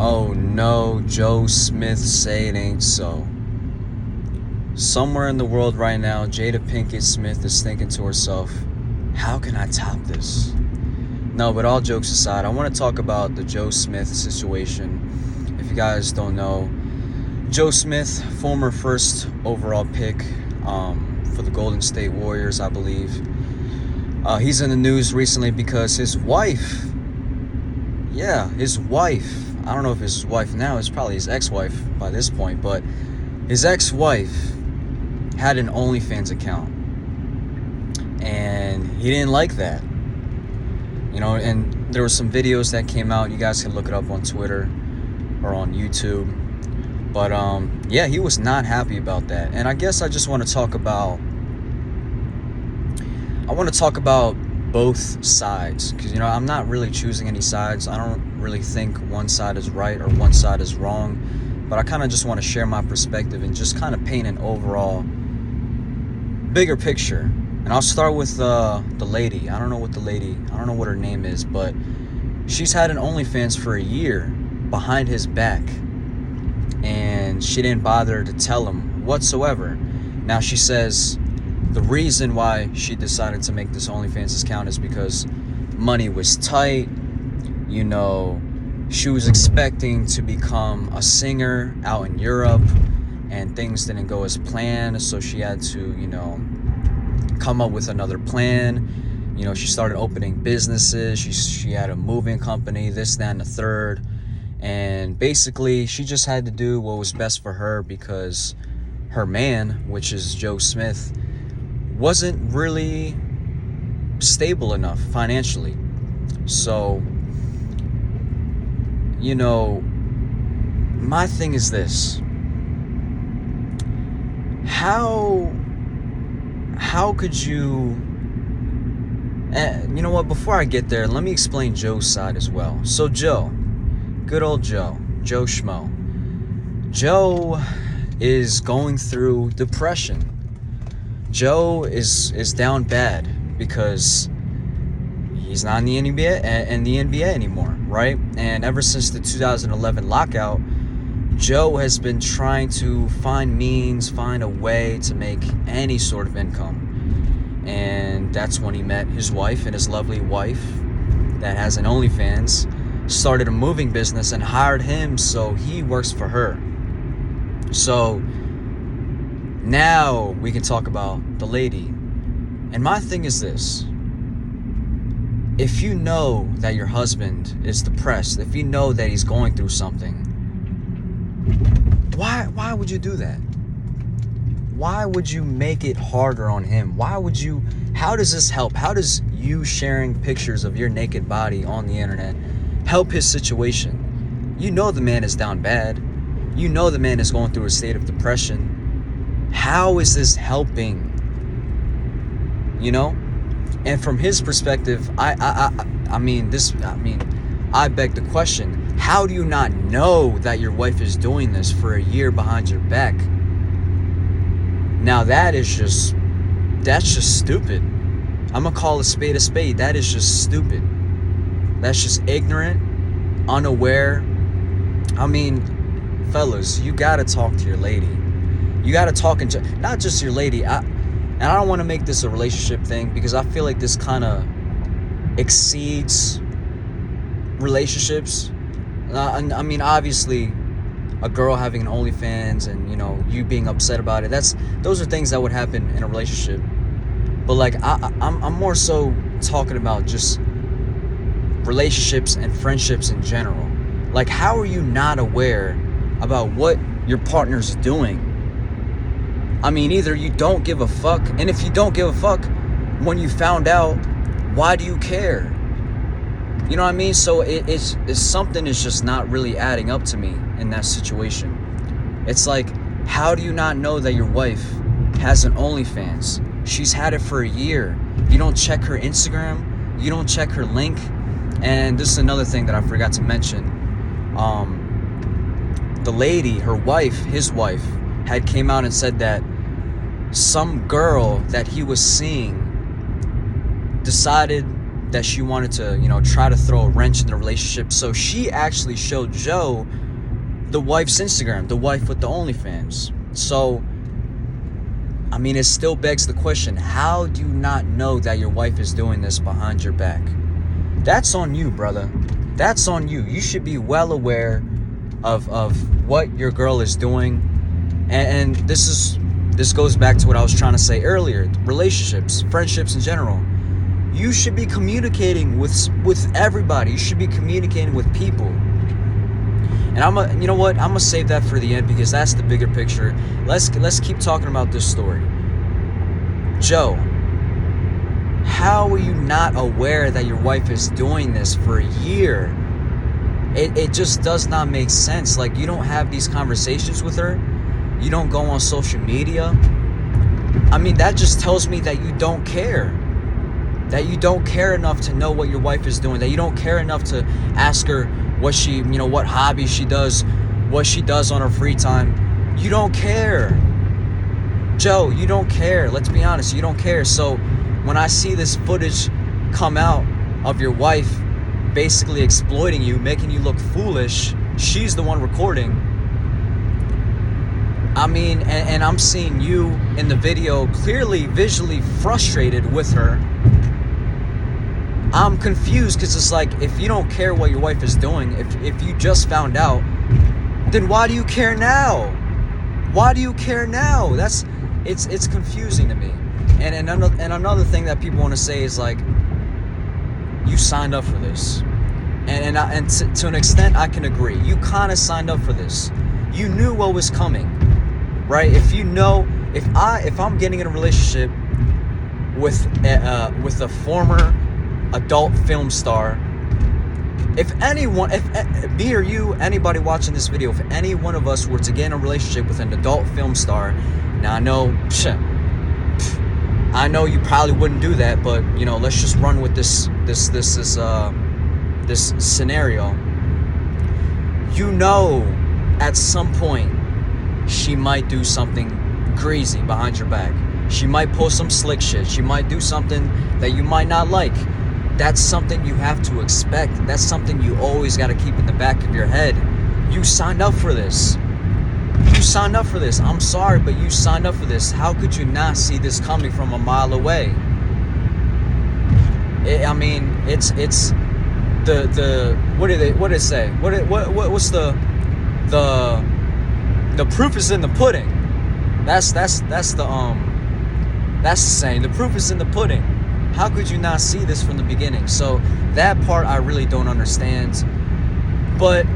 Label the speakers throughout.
Speaker 1: Oh no, Joe Smith, say it ain't so. Somewhere in the world right now, Jada Pinkett Smith is thinking to herself, how can I top this? No, but all jokes aside, I want to talk about the Joe Smith situation. If you guys don't know, Joe Smith, former first overall pick for the Golden State Warriors, I believe. He's in the news recently because his wife, I don't know if it's his wife now, it's probably his ex-wife by this point, but his ex-wife had an OnlyFans account, and he didn't like that. And there were some videos that came out. You guys can look it up on Twitter or on YouTube. But he was not happy about that. And I guess I just want to talk about both sides, because I'm not really choosing any sides. I don't really think one side is right or one side is wrong, but I kind of just want to share my perspective and just kind of paint an overall bigger picture. And I'll start with the lady. I don't know what her name is, but she's had an OnlyFans for a year behind his back, and she didn't bother to tell him whatsoever. Now she says the reason why she decided to make this OnlyFans account is because money was tight. She was expecting to become a singer out in Europe, and things didn't go as planned, so she had to, come up with another plan. She started opening businesses. She had a moving company, this, that, and the third. And basically, she just had to do what was best for her because her man, which is Joe Smith, wasn't really stable enough financially. So, my thing is this. How could you... you know what? Before I get there, let me explain Joe's side as well. So Joe, good old Joe Schmo. Joe is going through depression. Joe is down bad because he's not in the NBA anymore, right? And ever since the 2011 lockout, Joe has been trying to find a way to make any sort of income. And that's when he met his wife, and his lovely wife that has an OnlyFans started a moving business and hired him so he works for her. So now we can talk about the lady. And my thing is this. If you know that your husband is depressed, if you know that he's going through something, why would you do that? Why would you make it harder on him? How does this help? How does you sharing pictures of your naked body on the internet help his situation? You know the man is down bad. You know the man is going through a state of depression. How is this helping? And from his perspective, I beg the question, how do you not know that your wife is doing this for a year behind your back? Now that's just stupid. I'm gonna call a spade a spade. That is just stupid. That's just ignorant, unaware. Fellas, you gotta talk to your lady. You gotta talk not just your lady. And I don't want to make this a relationship thing because I feel like this kind of exceeds relationships. Obviously, a girl having an OnlyFans and, you being upset about it, those are things that would happen in a relationship. But, I'm more so talking about just relationships and friendships in general. How are you not aware about what your partner's doing? Either you don't give a fuck, and if you don't give a fuck, when you found out, why do you care? You know what I mean? So it's something is just not really adding up to me in that situation. It's how do you not know that your wife has an OnlyFans? She's had it for a year. You don't check her Instagram. You don't check her link. And this is another thing that I forgot to mention. The lady, his wife, had came out and said that some girl that he was seeing decided that she wanted to, try to throw a wrench in the relationship. So she actually showed Joe the wife's Instagram, the wife with the OnlyFans. So, I mean, it still begs the question, how do you not know that your wife is doing this behind your back? That's on you, brother. That's on you. You should be well aware of what your girl is doing. And this goes back to what I was trying to say earlier. Relationships, friendships in general. You should be communicating with everybody. You should be communicating with people. And you know what? I'm gonna save that for the end because that's the bigger picture. Let's keep talking about this story. Joe, how are you not aware that your wife is doing this for a year? It just does not make sense. Like, you don't have these conversations with her. You don't go on social media. I mean, that just tells me that you don't care. That you don't care enough to know what your wife is doing. That you don't care enough to ask her what she, what hobby she does, what she does on her free time. You don't care. Joe, you don't care. Let's be honest, you don't care. So when I see this footage come out of your wife basically exploiting you, making you look foolish, she's the one recording. I mean, and I'm seeing you in the video clearly visually frustrated with her. I'm confused because it's like, if you don't care what your wife is doing, if you just found out, then why do you care now? Why do you care now? It's confusing to me. And another thing that people want to say is like, you signed up for this. And to an extent, I can agree. You kind of signed up for this. You knew what was coming, right? If I'm getting in a relationship with a former adult film star, if me or you, anybody watching this video, if any one of us were to get in a relationship with an adult film star, now I know you probably wouldn't do that, but let's just run with this scenario. At some point she might do something greasy behind your back. She might pull some slick shit. She might do something that you might not like. That's something you have to expect. That's something you always got to keep in the back of your head. You signed up for this. You signed up for this. I'm sorry, but you signed up for this. How could you not see this coming from a mile away? It's the what did it say? What's the proof is in the pudding. That's the saying. The proof is in the pudding. How could you not see this from the beginning? So that part I really don't understand. But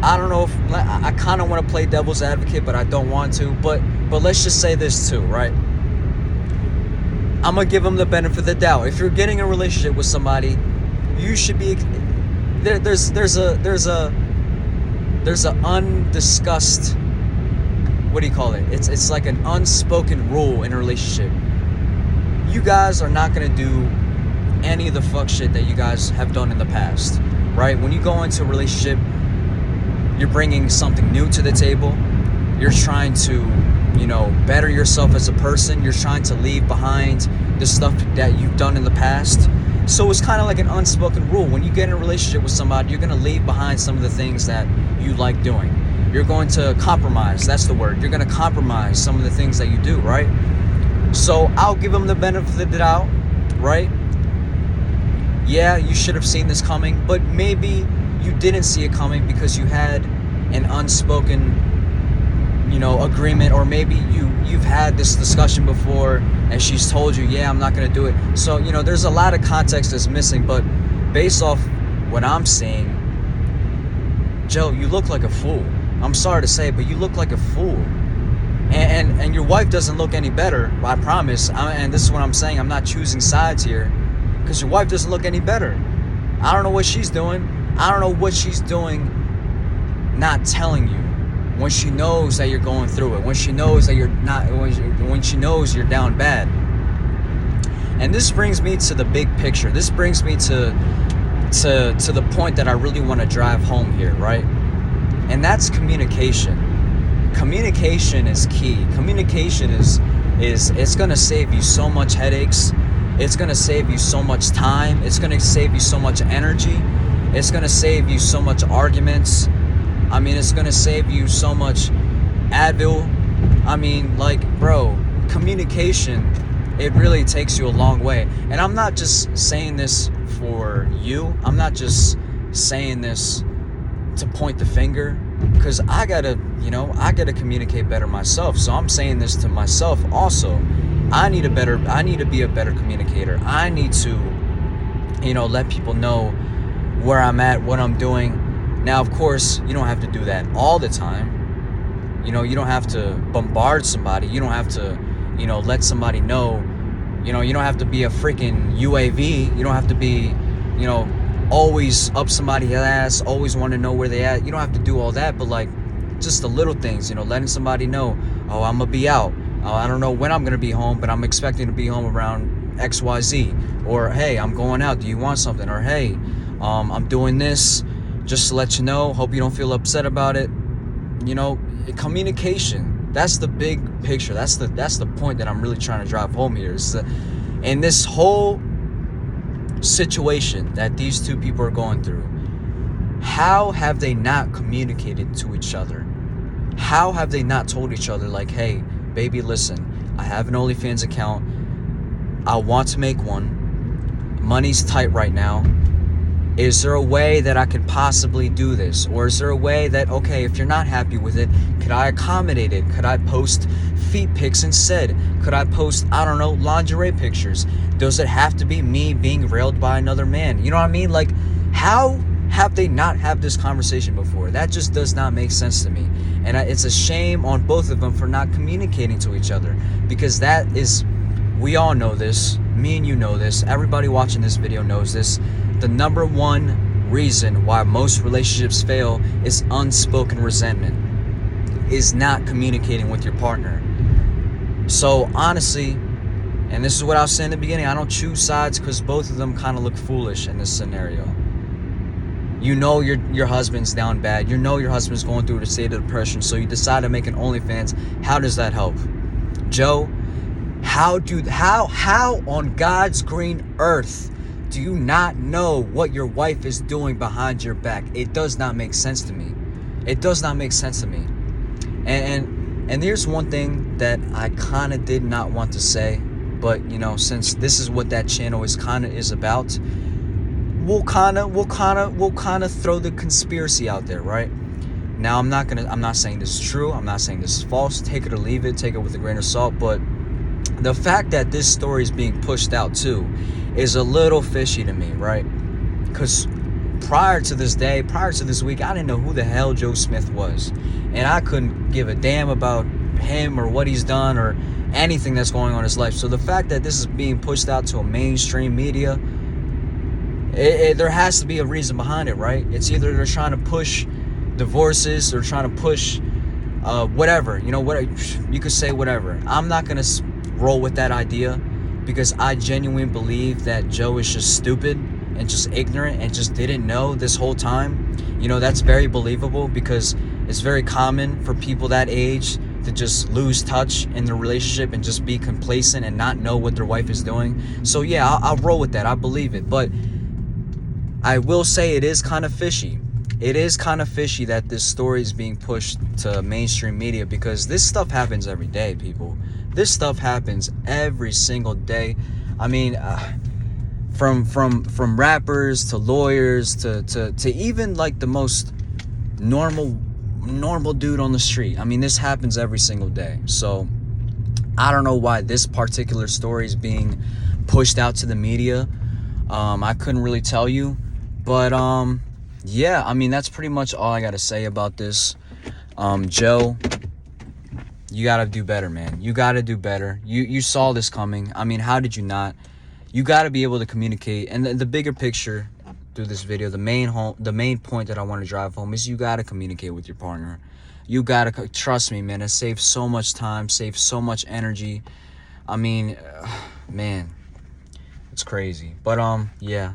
Speaker 1: I don't know if I kind of want to play devil's advocate, but I don't want to. But let's just say this too, right? I'm gonna give them the benefit of the doubt. If you're getting a relationship with somebody, you should be there's a undiscussed, what do you call it? It's like an unspoken rule in a relationship. You guys are not gonna do any of the fuck shit that you guys have done in the past, right? When you go into a relationship, you're bringing something new to the table. You're trying to, better yourself as a person. You're trying to leave behind the stuff that you've done in the past. So it's kind of like an unspoken rule. When you get in a relationship with somebody, you're going to leave behind some of the things that you like doing. You're going to compromise. That's the word. You're going to compromise some of the things that you do, right? So I'll give them the benefit of the doubt, right? Yeah, you should have seen this coming, but maybe you didn't see it coming because you had an unspoken, agreement, or maybe you've had this discussion before and she's told you, yeah, I'm not going to do it. So, there's a lot of context that's missing, but based off what I'm seeing, Joe, you look like a fool. I'm sorry to say, but you look like a fool. And your wife doesn't look any better, I promise. And this is what I'm saying. I'm not choosing sides here, because your wife doesn't look any better. I don't know what she's doing. I don't know what she's doing not telling you when she knows that you're going through it, when she knows that you're not, when she knows you're down bad. And this brings me to the big picture. This brings me to the point that I really want to drive home here, right? And that's communication. Communication is key. Communication is it's going to save you so much headaches. It's going to save you so much time. It's going to save you so much energy. It's going to save you so much arguments. I mean, it's going to save you so much Advil. I mean, like, bro, communication, it really takes you a long way. And I'm not just saying this for you. I'm not just saying this to point the finger, because I gotta communicate better myself. So I'm saying this to myself also. I need to be a better communicator. I need to, let people know where I'm at, what I'm doing. Now, of course, you don't have to do that all the time. You don't have to bombard somebody. You don't have to, let somebody know. You don't have to be a freaking UAV. You don't have to be, always up somebody's ass, always want to know where they at. You don't have to do all that, but like just the little things, letting somebody know, oh, I'm gonna be out. I don't know when I'm gonna be home, but I'm expecting to be home around XYZ. Or hey, I'm going out. Do you want something? Or hey, I'm doing this, just to let you know. Hope you don't feel upset about it. Communication. That's the big picture. That's the point that I'm really trying to drive home here. And this whole situation that these two people are going through, how have they not communicated to each other? How have they not told each other, like, hey, baby, listen, I have an OnlyFans account. I want to make one. Money's tight right now. Is there a way that I could possibly do this? Or is there a way that, okay, if you're not happy with it, could I accommodate it? Could I post feet pics instead? Could I post, I don't know, lingerie pictures? Does it have to be me being railed by another man? You know what I mean? Like, how have they not had this conversation before? That just does not make sense to me. And it's a shame on both of them for not communicating to each other. Because that is, we all know this. Me and you know this. Everybody watching this video knows this. The number one reason why most relationships fail is unspoken resentment, is not communicating with your partner. So honestly, and this is what I was saying in the beginning, I don't choose sides because both of them kind of look foolish in this scenario. Your husband's down bad. Your husband's going through a state of depression, so you decide to make an OnlyFans. How does that help? Joe, how on God's green earth do you not know what your wife is doing behind your back? It does not make sense to me. It does not make sense to me. And here's one thing that I kind of did not want to say, but since this is what that channel is about, we'll kind of throw the conspiracy out there, right? Now I'm not saying this is true. I'm not saying this is false. Take it or leave it. Take it with a grain of salt. But the fact that this story is being pushed out too is a little fishy to me, right? Because prior to this week, I didn't know who the hell Joe Smith was. And I couldn't give a damn about him or what he's done or anything that's going on in his life. So the fact that this is being pushed out to a mainstream media, there has to be a reason behind it, right? It's either they're trying to push divorces or trying to push whatever. You could say whatever. I'm not going to roll with that idea, because I genuinely believe that Joe is just stupid and just ignorant and just didn't know this whole time. That's very believable, because it's very common for people that age to just lose touch in their relationship and just be complacent and not know what their wife is doing. So yeah, I'll roll with that. I believe it. But I will say it is kind of fishy. It is kind of fishy that this story is being pushed to mainstream media, because this stuff happens every day, people. This stuff happens every single day. I mean, from rappers to lawyers to even like the most normal dude on the street. I mean, this happens every single day. So I don't know why this particular story is being pushed out to the media. I couldn't really tell you, but yeah, I mean, that's pretty much all I got to say about this. Joe, you got to do better, man. You got to do better. You saw this coming. I mean, how did you not? You got to be able to communicate. And the bigger picture through this video, the main point that I want to drive home is you got to communicate with your partner. You got to, trust me, man, it saves so much time, saves so much energy. I mean, man, it's crazy. But yeah,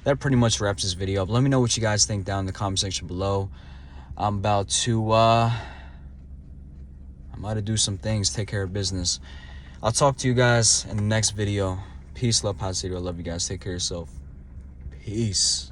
Speaker 1: that pretty much wraps this video up. Let me know what you guys think down in the comment section below. I'm about to do some things, take care of business. I'll talk to you guys in the next video. Peace. Peace, love, positivity. I love you guys. Take care of yourself. Peace.